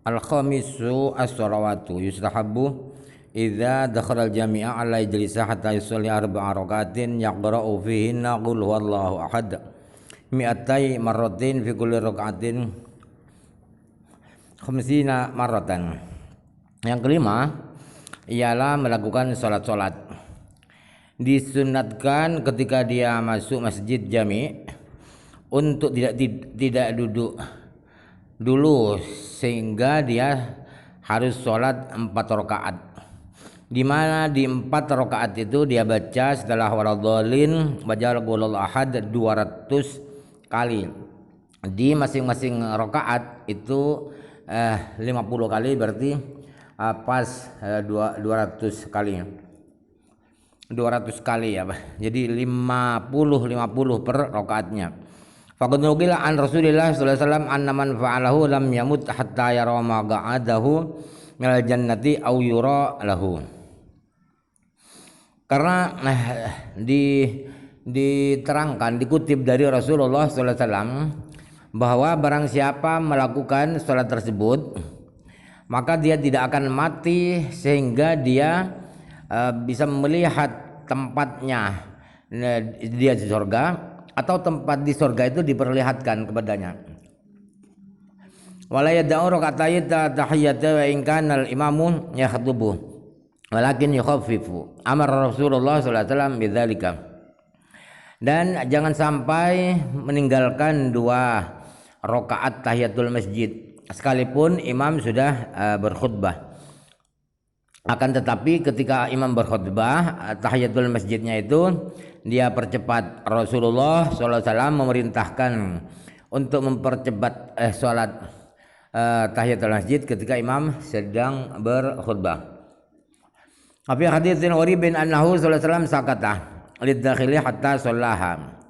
Al-khamisu as-salawatu yustahabbu idza dakhala al-jami'a ala ijlisa hatta yusalli arba'a rakatin yaqra'u fihinna qul huwallahu ahad mi'atai marratin fi kulli raka'atin khamsina marratan. Yang kelima ialah melakukan salat-salat. Disunatkan ketika dia masuk masjid jami' untuk tidak duduk dulu sehingga dia harus sholat 4 rakaat, di mana di 4 rakaat itu dia baca setelah waladhdallin baca qul ahad 200 kali. Di masing-masing rakaat itu 50 kali, berarti pas 200 kali 200 kali ya, jadi 50 per rakaatnya. Faqad nuqila an Rasulillah sallallahu alaihi wasallam anna man fa'alahu lam yamut hatta yara maq'adahu minal jannati aw yura lahu. Karena diterangkan, dikutip dari Rasulullah sallallahu alaihi wasallam bahwa barang siapa melakukan salat tersebut maka dia tidak akan mati sehingga dia bisa melihat tempatnya dia di surga, atau tempat di surga itu diperlihatkan kepadanya. Wala yad'u rak'atayta tahiyyata wa in kana al-imamu yakhutubu walakin yukhaffifu. Amar Rasulullah sallallahu alaihi wasallam bidzalika. Dan jangan sampai meninggalkan 2 rakaat tahiyatul masjid sekalipun imam sudah berkhutbah. Akan tetapi ketika imam berkhutbah, tahiyatul masjidnya itu dia percepat. Rasulullah SAW memerintahkan untuk mempercepat sholat tahiyatul masjid ketika imam sedang berkhutbah. Fi haditsin gharibin annahu sallallahu alaihi wasallam sakata lidakhili hatta shallaha.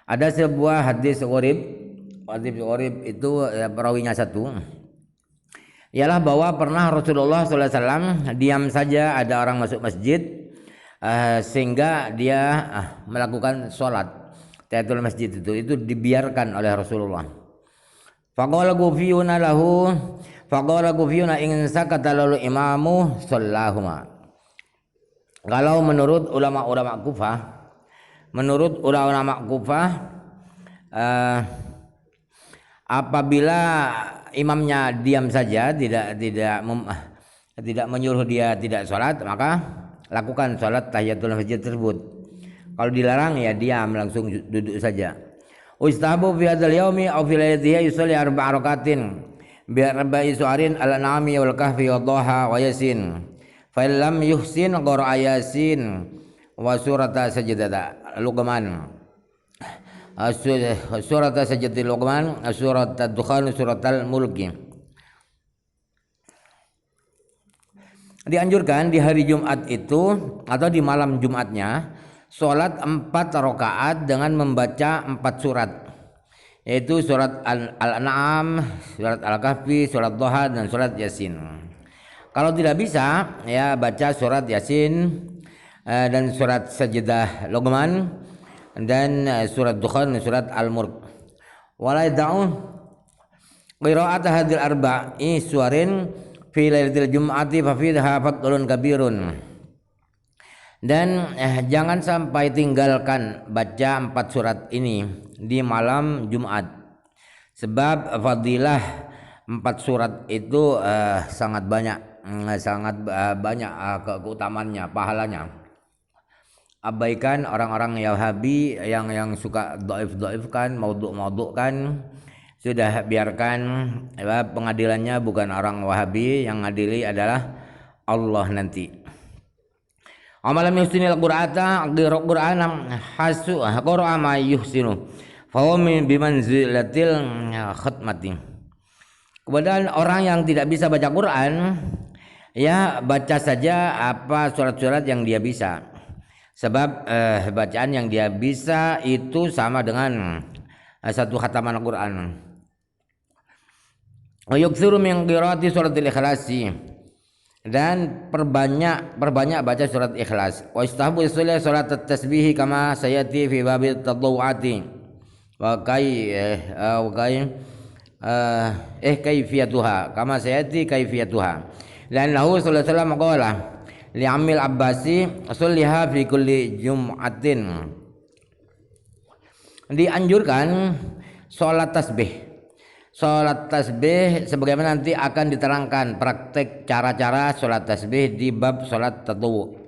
Ada sebuah hadis gharib itu perawinya satu, ialah bahwa pernah Rasulullah SAW diam saja ada orang masuk masjid sehingga dia melakukan sholat tahiyatul masjid itu dibiarkan oleh Rasulullah. Faqala gufiyuna lahu faqala gufiyuna in sakata lalu imamu shallahuma. Kalau menurut ulama Kufah apabila imamnya diam saja tidak menyuruh dia tidak sholat, maka lakukan sholat tahiyatul masjid tersebut. Kalau dilarang ya diam, langsung duduk saja. Ustahabu fi hadzal yaumi aw fi lailatihi yusalli 4 rakatin bi arba'i su'arin al-an'ami wal kahfi wa dhaha wa yasin. Fa lam yuhsin qira'a yasin wa surata sajdata Luqman. Surata sajdati Luqman, surat ad-dukhan, surat al-mulki. Dianjurkan di hari Jumat itu atau di malam Jumatnya sholat 4 rakaat dengan membaca 4 surat, yaitu surat Al-An'am, surat Al-Kahfi, surat Dhaha, dan surat Yasin. Kalau tidak bisa ya baca surat Yasin dan surat Sajdah Luqman dan surat Dukhan dan surat Al-Mulk. Wala yad'u qira'at hadhil arba'i suwarin fi lailatul jum'ati fa fiha fadlun kabirun. Dan jangan sampai tinggalkan baca 4 surat ini di malam Jumat, sebab fadilah 4 surat itu sangat banyak keutamaannya, pahalanya. Abaikan orang-orang Wahabi yang suka dhaif-dhaifkan, maudhu'-maudhu'kan. Sudah biarkan, pengadilannya bukan orang Wahabi, yang ngadili adalah Allah nanti. Amalam yuhsinil qur'ata qur'anam hasu qur'a ma yuhsinu fa huwa bimanzilatil khatmati. Kepada orang yang tidak bisa baca Quran, ya baca saja apa surat-surat yang dia bisa, sebab bacaan yang dia bisa itu sama dengan 1 khataman Al-Quran. Yuksiru min qiraati suratil ikhlasi, dan perbanyak baca surat Ikhlas. Wa istahabu yusalli salat at-tasbih kama sayati fi babil tadawwuati wa kai kaifiyatuha kama sayati kaifiyatuha. Lannahu sallallahu alaihi wasallam qala li Amil Abbasi sulliha fi kulli jum'atin. Dianjurkan sholat tasbih sebagaimana nanti akan diterangkan praktek cara-cara sholat tasbih di bab sholat tatawwu.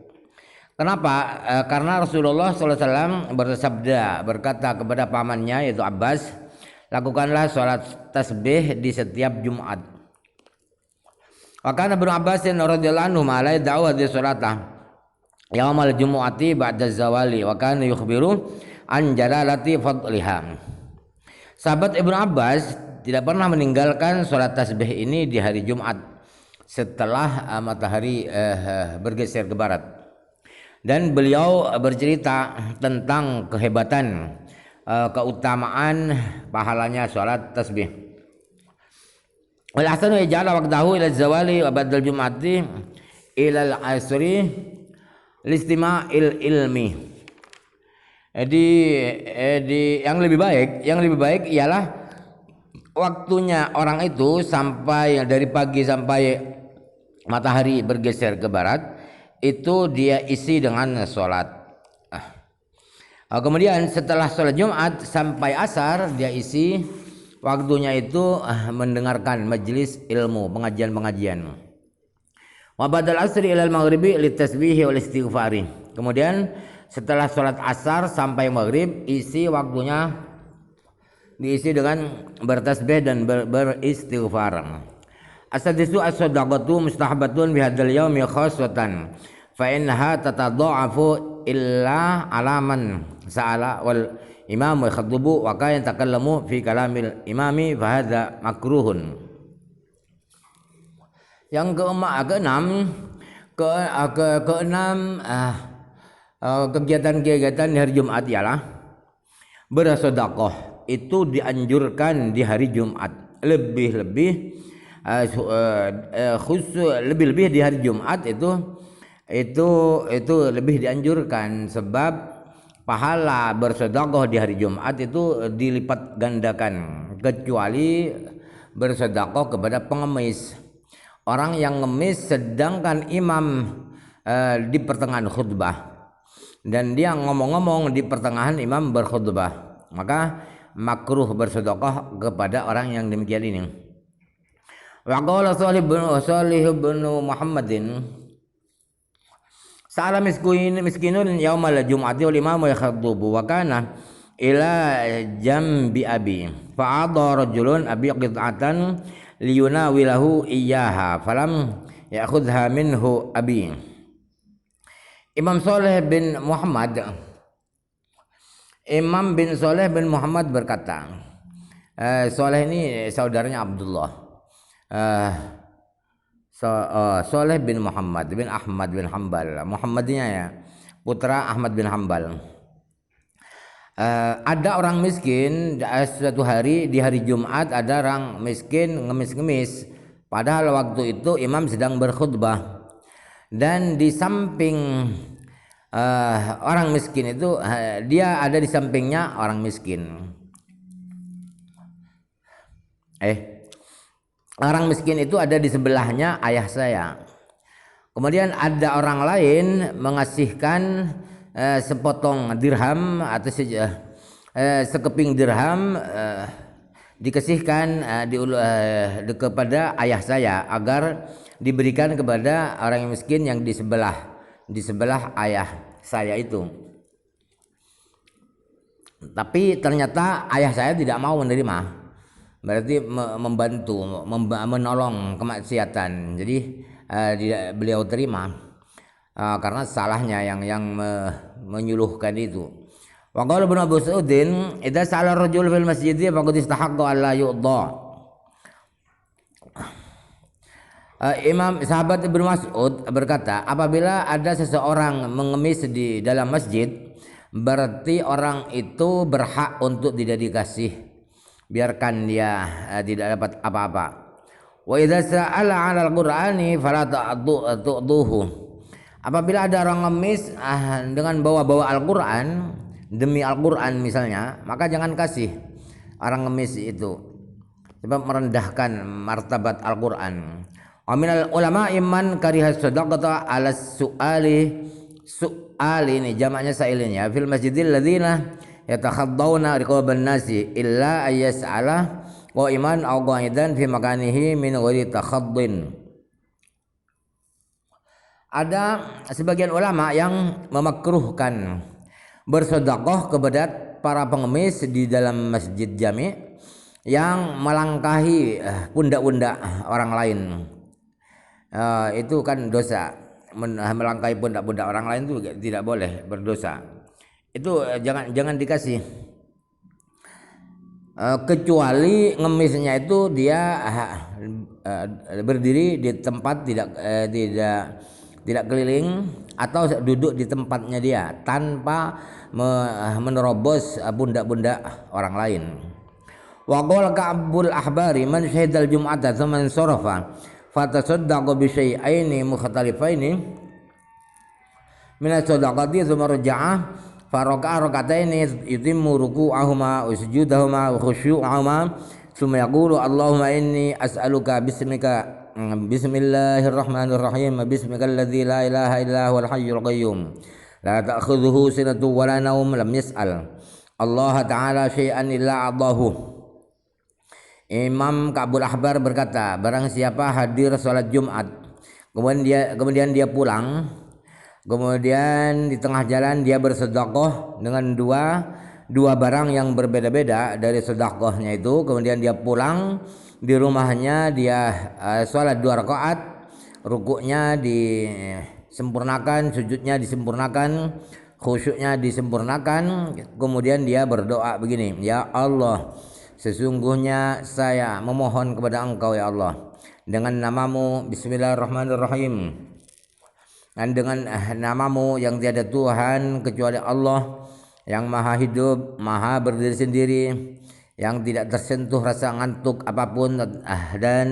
Kenapa? Karena Rasulullah SAW bersabda, berkata kepada pamannya yaitu Abbas, lakukanlah sholat tasbih di setiap Jumat. Maka Ibnu Abbas radhiyallahu anhu malai da'wa di sholatah yaumal jumu'ati ba'da zawali wa kana yukhbiru an jalalati fadliha. Sahabat Ibnu Abbas tidak pernah meninggalkan sholat tasbih ini di hari Jumat setelah matahari bergeser ke barat. Dan beliau bercerita tentang kehebatan, keutamaan pahalanya sholat tasbih. Wal ahsanu yaj'ala waqtahu ila zawali wa ba'dal jum'ati ila al-asri listima'il ilmi. Yang lebih baik ialah waktunya orang itu sampai dari pagi sampai matahari bergeser ke barat, itu dia isi dengan sholat. Kemudian setelah sholat Jumat sampai asar dia isi waktunya itu mendengarkan majelis ilmu, pengajian-pengajian. Wa badal asri ilal maghribi litasbihi wal istighfari. Kemudian setelah sholat asar sampai maghrib isi waktunya diisi dengan bertasbih dan beristighfar. As-sadisu as-sadaqatu mustahabatun bihadzal yaumi khassatan fa innaha tatadha'afu illa alaman sa'ala wal imamu yakhutubu wa kana takallamu fi kalamil imami fa hadza makruhun. Yang keenam kegiatan-kegiatan di hari Jumat ialah bersedekah. Itu dianjurkan di hari Jumat, lebih-lebih di hari Jumat itu lebih dianjurkan, sebab pahala bersedekah di hari Jumat itu dilipat gandakan, kecuali bersedekah kepada pengemis, orang yang ngemis sedangkan imam di pertengahan khutbah dan dia ngomong-ngomong di pertengahan imam berkhutbah, maka makruh bersedekah kepada orang yang demikian ini. Wa qala Shalih bin Muhammadin sa'ala miskinun yaumal jum'ati wal imamu yakhutubu wa kana ila jambi abi fa'adha rajulun abi qit'atan liyunawilahu iyyaha falam ya'khudha minhu abi. Imam bin Shalih bin Muhammad berkata, Shalih ini saudaranya Abdullah. Shalih bin Muhammad bin Ahmad bin Hambal, Muhammadnya ya, putra Ahmad bin Hambal. Ada orang miskin suatu hari di hari Jumat, ada orang miskin ngemis-ngemis, padahal waktu itu imam sedang berkhutbah, dan di samping orang miskin itu dia ada di sampingnya orang miskin. Orang miskin itu ada di sebelahnya ayah saya. Kemudian ada orang lain mengasihkan sepotong dirham atau sekeping dirham dikasihkan kepada ayah saya agar diberikan kepada orang miskin yang di sebelah ayah saya itu. Tapi ternyata ayah saya tidak mau menerima, berarti membantu, menolong kemaksiatan. Jadi beliau terima karena salahnya yang menyuluhkan itu. Wa qala Ibnu Abu Sa'udin idza sa'ala ar-rajul fil masjid faqad istahaqqa an la yu'dha. Imam sahabat Ibnu Mas'ud berkata, apabila ada seseorang mengemis di dalam masjid, berarti orang itu berhak untuk tidak dikasih, biarkan dia tidak dapat apa-apa. Wa idza sa'ala 'alal Qur'ani fala tu'duhu. Apabila ada orang ngemis dengan bawa-bawa Al-Qur'an, demi Al-Qur'an misalnya, maka jangan kasih orang ngemis itu. sebab merendahkan martabat Al-Qur'an. Wa minal ulama iman kariha sadaqata ala su'ali ini jamaknya sailnya fil masjidil ladzina yatakhaddawna riqaban nasi illa ayyas'ala wa iman aw qa'idan fi makanihi min ghairi takhaddin. Ada sebagian ulama yang memakruhkan bersedekah kepada para pengemis di dalam masjid jami yang melangkahi pundak-pundak orang lain. Itu kan dosa. Melangkahi pundak-pundak orang lain itu tidak boleh, berdosa. Itu jangan dikasih. Kecuali ngemisnya itu dia berdiri di tempat tidak keliling atau duduk di tempatnya dia tanpa menerobos pundak-pundak orang lain. Wa qala Ka'bul Ahbari man syahidal jum'ata thumma sarafa fatasaddaqa bi syai'aini mukhtalifaini min as-sadaqati thumma raja'a faraka'a rak'ataini yutimmu ruku'ahuma wa sujudahuma wa khusyu'ahuma thumma yaqulu Allahumma inni as'aluka bismika Bismillahirrahmanirrahim. Bismikalladzi la ilaha illa huwal hayyul qayyum. La ta'khudhuhu sinatun wa la nawm lam yas'al Allah Ta'ala syai'an illa a'dahu. Imam Ka'bul Ahbar berkata, barang siapa hadir salat Jumat, kemudian dia pulang, kemudian di tengah jalan dia bersedekah dengan dua barang yang berbeda-beda dari sedekahnya itu, kemudian dia pulang di rumahnya, dia sholat 2 rakaat, rukuknya disempurnakan, sujudnya disempurnakan, khusyuknya disempurnakan, kemudian dia berdoa begini, ya Allah, sesungguhnya saya memohon kepada Engkau ya Allah dengan namamu, Bismillahirrahmanirrahim, dan dengan namamu yang tiada Tuhan kecuali Allah, yang maha hidup, maha berdiri sendiri, yang tidak tersentuh rasa ngantuk apapun dan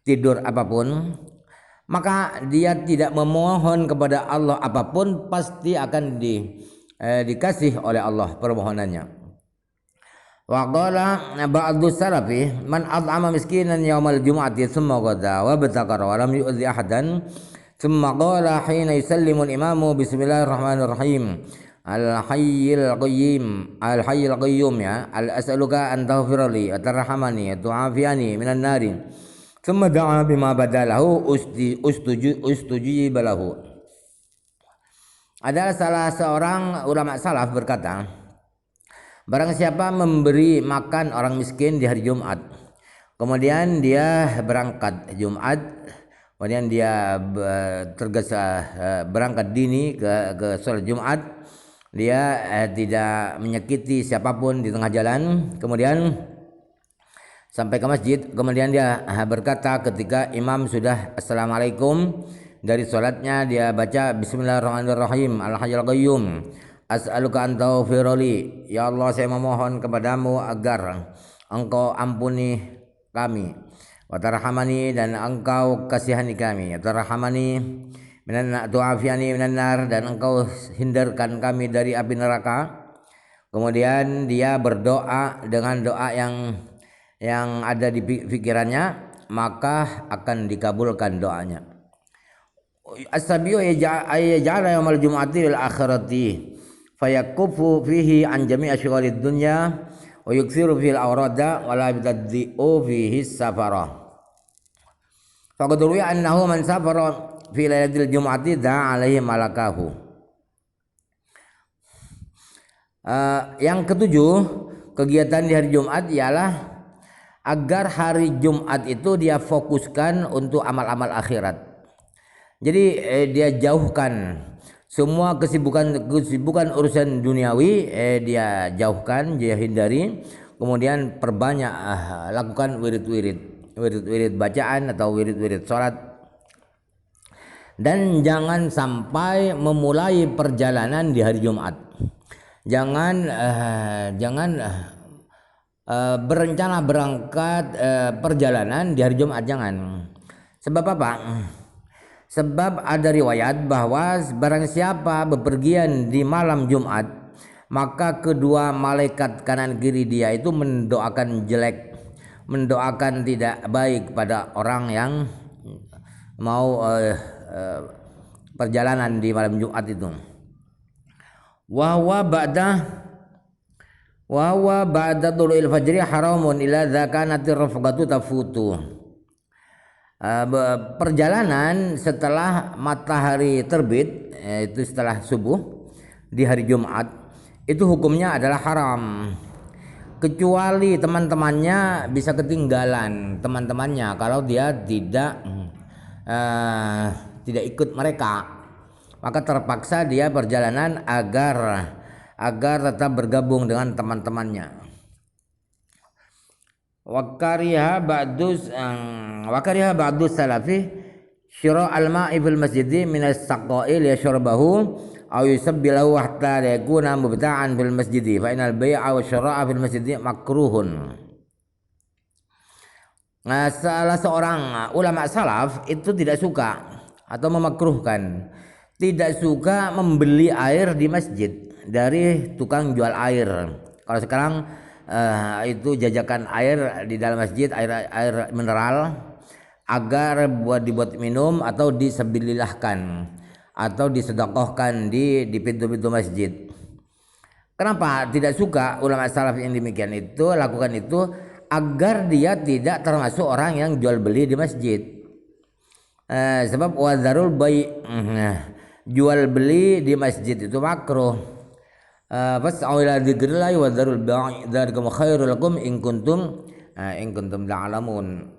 tidur apapun, maka dia tidak memohon kepada Allah apapun pasti akan dikasih oleh Allah permohonannya. Wa qala ba'du salafi man at'ama miskinan yaumal jum'ati thumma ghada wa batakara wa lam yu'dhi ahadan thumma qala hina yusallimu al-imamu bismillahirrahmanirrahim Al-Hayyul Qayyum ya al-as'aluka an taghfirli wa tarhamani wa tu'afiyani minan nari thumma da'a bima badalahu ustuji balahu. Ada salah seorang ulama salaf berkata, barang siapa memberi makan orang miskin di hari Jumat, kemudian dia berangkat Jumat, kemudian dia tergesa berangkat dini ke sholat Jumat, dia tidak menyakiti siapapun di tengah jalan, kemudian sampai ke masjid, kemudian dia berkata ketika imam sudah assalamualaikum dari sholatnya, dia baca Bismillahirrahmanirrahim Al-Hayyul Qayyum as'aluka an taghfirli, ya Allah saya memohon kepadamu agar engkau ampuni kami, wa tarhamani dan engkau kasihani kami, tarhamani minan tu'afiyani minan nar dan engkau hindarkan kami dari api neraka. Kemudian dia berdoa dengan doa yang ada di pikirannya, maka akan dikabulkan doanya. As-sabiyu yaj'ala yaumal jum'ati lil akhirati fayakufu fihi an jami'i asyghhalid dunya wa yukthiru fil awrada wa la yabtadi'u fihi safara. Faqad ruwiya annahu man safara fi lailatul jum'ati da'a alaihi malakahu. Yang ketujuh, kegiatan di hari Jumat ialah agar hari Jumat itu dia fokuskan untuk amal-amal akhirat. Jadi dia jauhkan semua kesibukan urusan duniawi, dia jauhkan, dia hindari. Kemudian perbanyak lakukan wirid bacaan atau wirid salat. Dan jangan sampai memulai perjalanan di hari Jumat. Jangan berencana berangkat perjalanan di hari Jumat, jangan. Sebab apa? Sebab ada riwayat bahwa barang siapa bepergian di malam Jumat, maka kedua malaikat kanan kiri dia itu mendoakan jelek, mendoakan tidak baik pada orang yang mau perjalanan di malam Jumat itu. Wa huwa ba'da tulu'il fajri haramun ila dzakanatir rafqatu tafutu. Perjalanan setelah matahari terbit, itu setelah subuh di hari Jumat, itu hukumnya adalah haram, kecuali teman-temannya bisa ketinggalan teman-temannya kalau dia tidak ikut mereka, maka terpaksa dia perjalanan agar tetap bergabung dengan teman-temannya. Wakariha ba'dus salafi syira' al-ma'i fil masjidi min as-saqa'il yashrabahu aw yusabbilahu hatta yakuna mubta'an fil masjidi fa inal bai'a wa syira'a fil masjidi makruhun. Nah, salah seorang ulama salaf itu tidak suka atau memakruhkan, tidak suka membeli air di masjid dari tukang jual air. Kalau sekarang itu jajakan air di dalam masjid, air mineral, agar dibuat minum atau disabilillahkan atau disedekahkan di pintu-pintu masjid. Kenapa tidak suka ulama salaf yang demikian itu lakukan itu? Agar dia tidak termasuk orang yang jual beli di masjid. Sebab wadzarul bai', jual beli di masjid itu makruh. Fas'au ila dzikrillah wa dzarul bai' dzalikum khairul lakum in kuntum ta'lamun.